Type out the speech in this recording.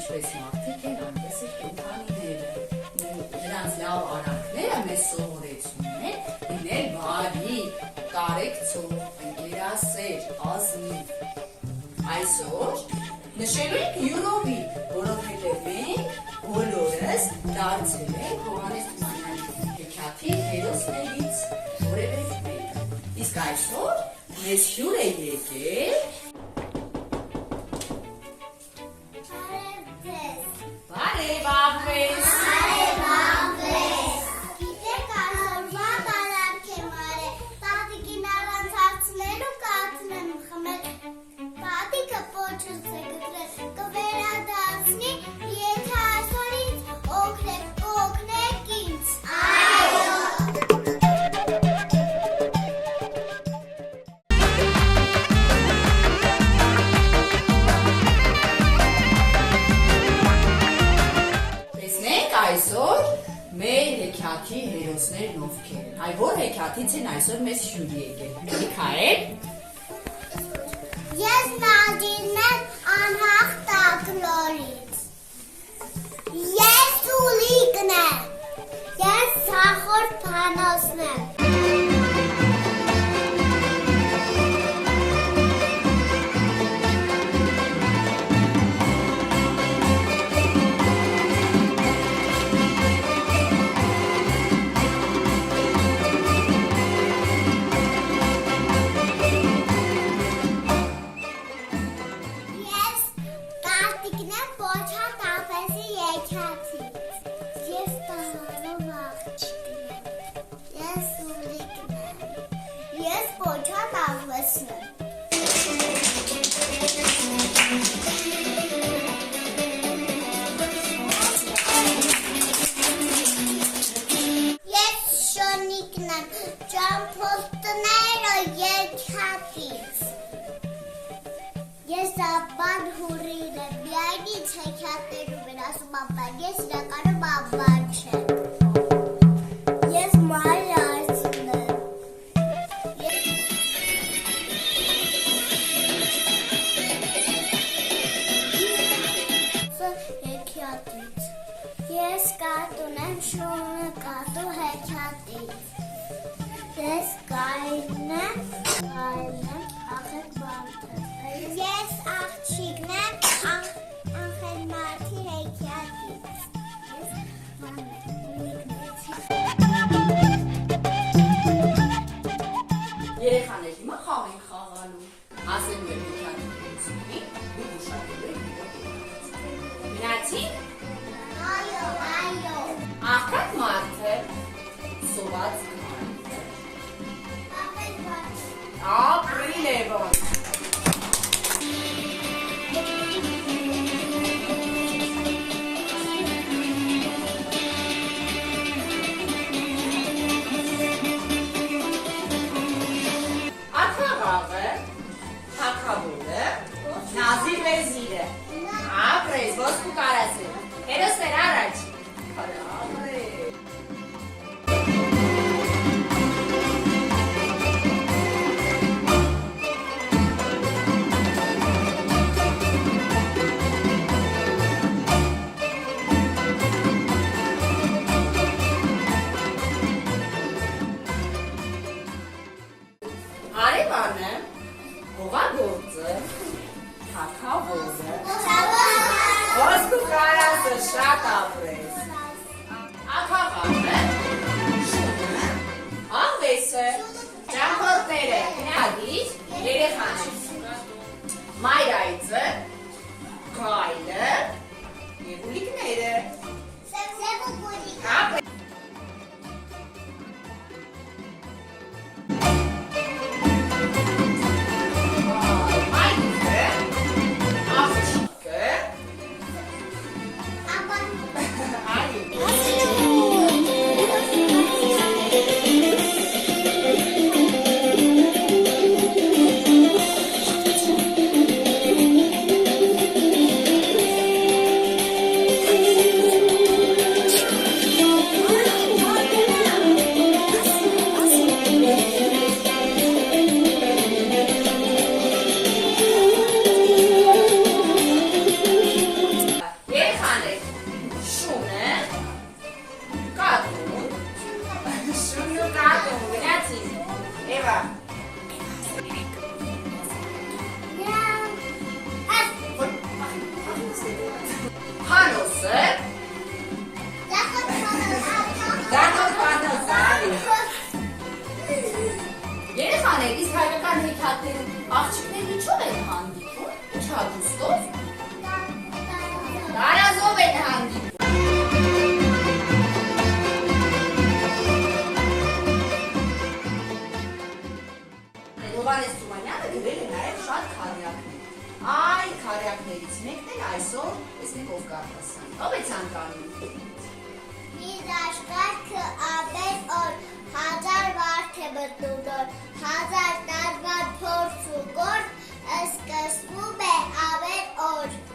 ինչպես մարդիկ են, այնպես էլ կենդանիները։ Նրանց լավ արանքները մեզ սովորեցնում են լինել բարի, կարեկցող, ընկերասեր, ազնիվ։ Այսօր նշելու ենք յուրովի, որովհետև մենք բոլորս դարձել ենք Հովհաննես Թումանյանի հեքիաթի հերոսներից որևէ մեկը։ Իսկ այսօր մեզ հյուր է եկել Բարև ապրես Գիտեք այսօրվա տարանք եմ արել, տատիկին առանց հարցնելու կաթնեմ խմել, տատիկը պոչս է գտրել, կվերադարձնի, եթե այսօրից օգնեք ինձ, այո Այսօր մեր հեքիաթի հերոսներն ովքեր են, այ որ հեքիաթից են այսօր մեզ հյուր եկել, Միքայել Ես Նադիրն եմ անհաղթ Ակլորից, ես Սուլիկն եմ, ես Սախոր Փանոսն եմ Ես ապան հուրին եմ, միայն ինձ հեքիաթներում են ասում ապան, ես իրականում ապան չեմ Ես մայր արցուն եմ Հեքիաթից Ես կատուն եմ, շունը կատու հեքիաթից Ես կայլն եմ, աղեք բանթը Ես աղջիկն եմ Անխել մարդի հեքիաթից Ես մանիկն Երեխաներ հիմա խաղ ենք խաղալու, ասելու եմ հեքիաթի հերոսներին, ու ուշադրելու ենք Մնացի՞ք? Այո Աղքատ մարդը, սոված մարդը Ապրիլ է ոնց Նազիր վեզիրը, ապրես, ոսկու կարասը, հերոսներ առաջ, Արևանը, հողագործը, թագավորը, ոսկու կարասը շատ ապրես, աթաղանը, շունը, աղվեսը, ճամփորդները, գնադիր, երեխաներ, մայրայցը, գայլը և ուլիկները, Իսկ հայկական հեքիաթներում աղջիկներն ինչով են հանդիպում, ինչ հագուստով, տարազով են հանդիպում։ Հովհաննես Թումանյանը գրել է նաև շատ քարյակներ։ Այ քարյակներից մեկն էլ այսօր տեսնենք ով կարտասան։ Ով է ցանկանում։ Իզաշկարքը ամեն օր 1000 վարդ է մտնում նոր, 1000 տարվա փորձ ու գործ սկսվում է ամեն օր։